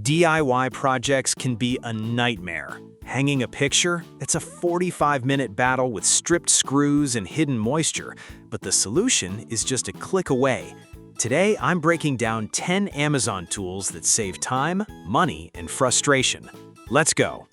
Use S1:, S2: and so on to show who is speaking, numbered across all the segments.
S1: DIY projects can be a nightmare. Hanging a picture? It's a 45-minute battle with stripped screws and hidden moisture, but the solution is just a click away. Today, I'm breaking down 10 Amazon tools that save time, money, and frustration. Let's go.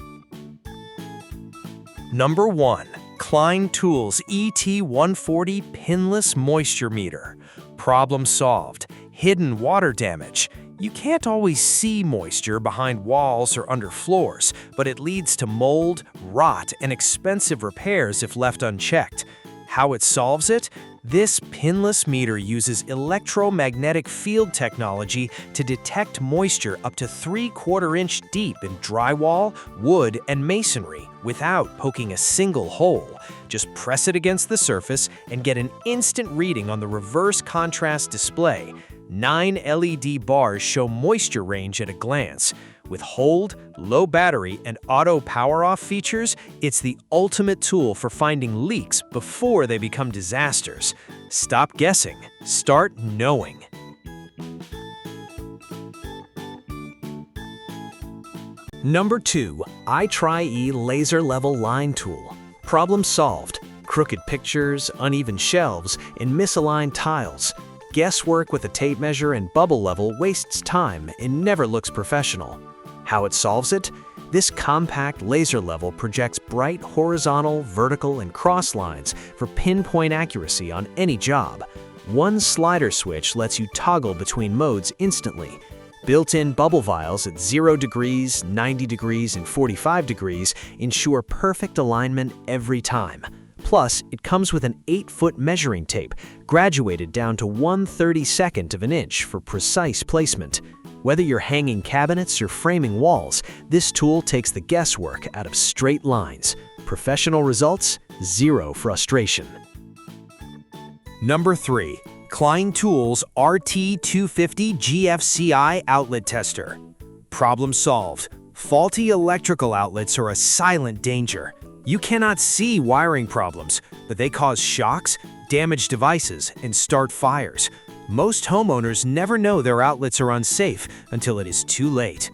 S2: Number 1. Klein Tools ET140 Pinless Moisture Meter. Problem solved. Hidden water damage. You can't always see moisture behind walls or under floors, but it leads to mold, rot, and expensive repairs if left unchecked. How it solves it? This pinless meter uses electromagnetic field technology to detect moisture up to 3/4 inch deep in drywall, wood, and masonry without poking a single hole. Just press it against the surface and get an instant reading on the reverse contrast display. 9 LED bars show moisture range at a glance. With hold, low battery, and auto power-off features, it's the ultimate tool for finding leaks before they become disasters. Stop guessing. Start knowing.
S1: Number 2. iTry-E Laser Level Line Tool. Problem solved. Crooked pictures, uneven shelves, and misaligned tiles. Guesswork with a tape measure and bubble level wastes time and never looks professional. How it solves it? This compact laser level projects bright horizontal, vertical, and cross lines for pinpoint accuracy on any job. One slider switch lets you toggle between modes instantly. Built-in bubble vials at 0 degrees, 90 degrees, and 45 degrees ensure perfect alignment every time. Plus, it comes with an 8-foot measuring tape, graduated down to 1/32 of an inch for precise placement. Whether you're hanging cabinets or framing walls, this tool takes the guesswork out of straight lines. Professional results, zero frustration.
S2: Number 3. Klein Tools RT250 GFCI Outlet Tester. Problem solved. Faulty electrical outlets are a silent danger. You cannot see wiring problems, but they cause shocks, damage devices, and start fires. Most homeowners never know their outlets are unsafe until it is too late.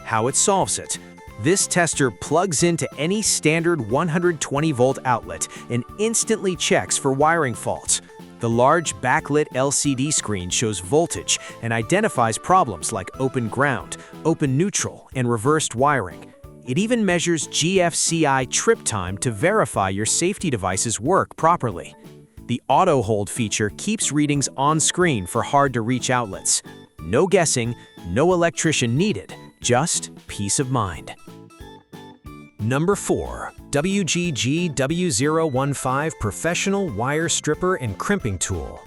S2: How it solves it? This tester plugs into any standard 120-volt outlet and instantly checks for wiring faults. The large backlit LCD screen shows voltage and identifies problems like open ground, open neutral, and reversed wiring. It even measures GFCI trip time to verify your safety devices work properly. The auto hold feature keeps readings on screen for hard-to-reach outlets. No guessing, no electrician needed, just peace of mind. Number 4. WGG W015 Professional Wire Stripper and Crimping Tool.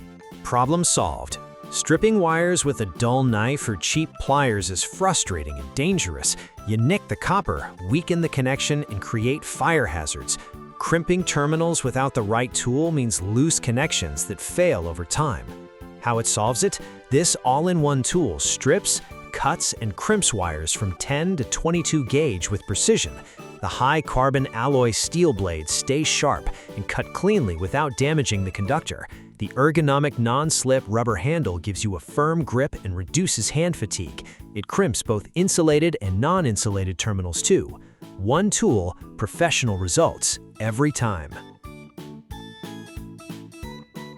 S2: Problem solved. Stripping wires with a dull knife or cheap pliers is frustrating and dangerous. You nick the copper, weaken the connection, and create fire hazards. Crimping terminals without the right tool means loose connections that fail over time. How it solves it? This all-in-one tool strips, cuts, and crimps wires from 10 to 22 gauge with precision. The high-carbon alloy steel blades stay sharp and cut cleanly without damaging the conductor. The ergonomic non-slip rubber handle gives you a firm grip and reduces hand fatigue. It crimps both insulated and non-insulated terminals too. One tool, professional results every time.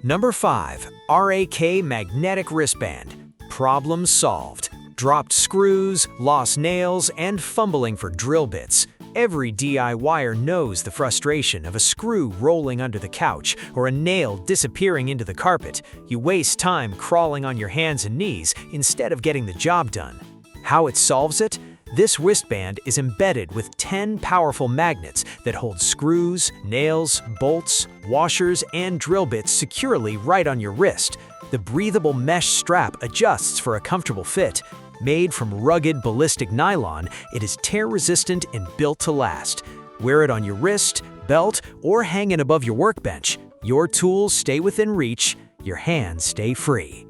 S2: Number 5. RAK Magnetic Wristband. Problem solved. Dropped screws, lost nails, and fumbling for drill bits. Every DIYer knows the frustration of a screw rolling under the couch or a nail disappearing into the carpet. You waste time crawling on your hands and knees instead of getting the job done. How it solves it? This wristband is embedded with 10 powerful magnets that hold screws, nails, bolts, washers, and drill bits securely right on your wrist. The breathable mesh strap adjusts for a comfortable fit. Made from rugged ballistic nylon, it is tear-resistant and built to last. Wear it on your wrist, belt, or hang it above your workbench. Your tools stay within reach, your hands stay free.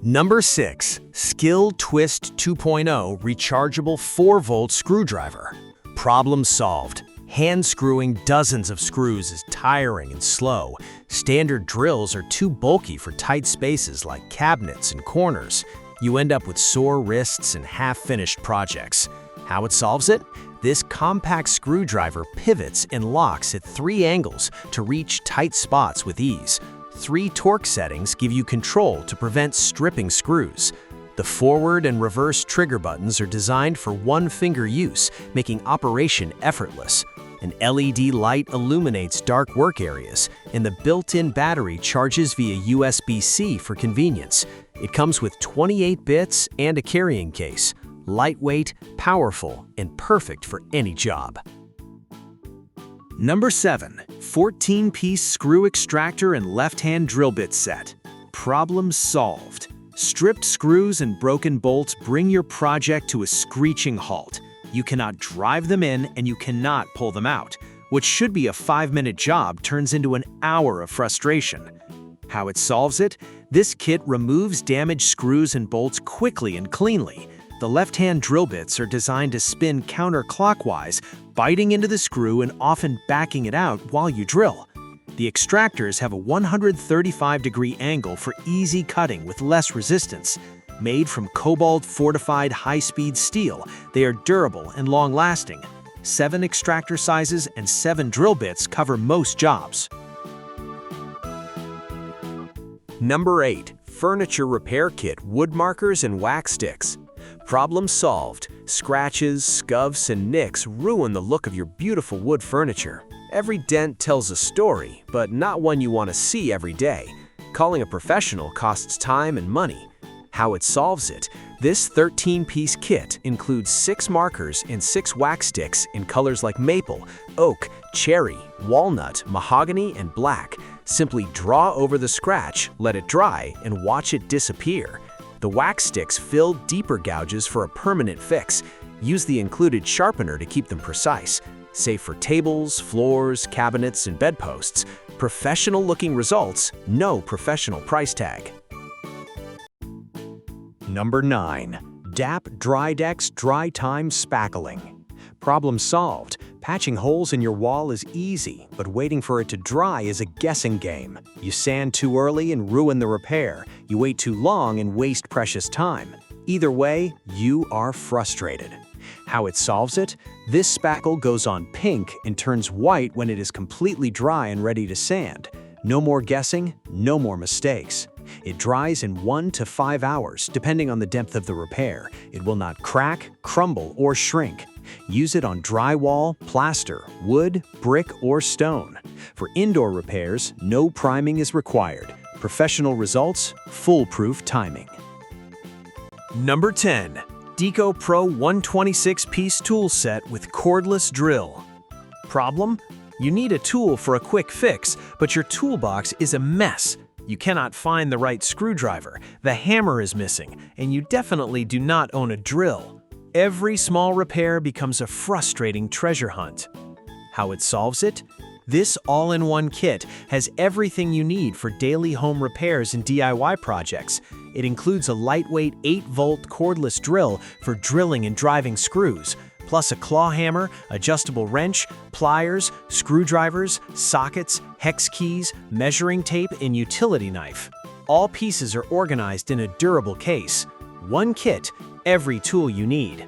S2: Number 6. Skill Twist 2.0 Rechargeable 4-volt Screwdriver. Problem solved. Hand screwing dozens of screws is tiring and slow. Standard drills are too bulky for tight spaces like cabinets and corners.
S1: You end up with sore wrists and half-finished projects. How it solves it? This compact screwdriver pivots and locks at 3 angles to reach tight spots with ease. 3 torque settings give you control to prevent stripping screws. The forward and reverse trigger buttons are designed for one-finger use, making operation effortless. An LED light illuminates dark work areas, and the built-in battery charges via USB-C for convenience. It comes with 28 bits and a carrying case. Lightweight, powerful, and perfect for any job. Number 7. 14-piece screw extractor and left-hand drill bit set. Problem solved. Stripped screws and broken bolts bring your project to a screeching halt. You cannot drive them in and you cannot pull them out. What should be a 5-minute job turns into an hour of frustration. How it solves it? This kit removes damaged screws and bolts quickly and cleanly. The left-hand drill bits are designed to spin counterclockwise, biting into the screw and often backing it out while you drill. The extractors have a 135-degree angle for easy cutting with less resistance. Made from cobalt-fortified high-speed steel, they are durable and long-lasting. 7 extractor sizes and 7 drill bits cover most jobs. Number 8. Furniture repair kit, wood markers and wax sticks. Problem solved. Scratches, scuffs, and nicks ruin the look of your beautiful wood furniture. Every dent tells a story, but not one you want to see every day. Calling a professional costs time and money. How it solves it? This 13-piece kit includes 6 markers and 6 wax sticks in colors like maple, oak, cherry, walnut, mahogany, and black. Simply draw over the scratch, let it dry, and watch it disappear. The wax sticks fill deeper gouges for a permanent fix. Use the included sharpener to keep them precise. Safe for tables, floors, cabinets, and bedposts. Professional-looking results, no professional price tag. Number 9. DAP Drydex Dry Time Spackling. Problem solved. Patching holes in your wall is easy, but waiting for it to dry is a guessing game. You sand too early and ruin the repair. You wait too long and waste precious time. Either way, you are frustrated. How it solves it? This spackle goes on pink and turns white when it is completely dry and ready to sand. No more guessing, no more mistakes. It dries in 1 to 5 hours, depending on the depth of the repair. It will not crack, crumble, or shrink. Use it on drywall, plaster, wood, brick, or stone. For indoor repairs, no priming is required. Professional results, foolproof timing. Number 10. Deco Pro 126-piece tool set with cordless drill. Problem? You need a tool for a quick fix, but your toolbox is a mess. You cannot find the right screwdriver, the hammer is missing, and you definitely do not own a drill. Every small repair becomes a frustrating treasure hunt. How it solves it? This all-in-one kit has everything you need for daily home repairs and DIY projects. It includes a lightweight 8-volt cordless drill for drilling and driving screws, plus a claw hammer, adjustable wrench, pliers, screwdrivers, sockets, hex keys, measuring tape, and utility knife. All pieces are organized in a durable case. One kit, every tool you need.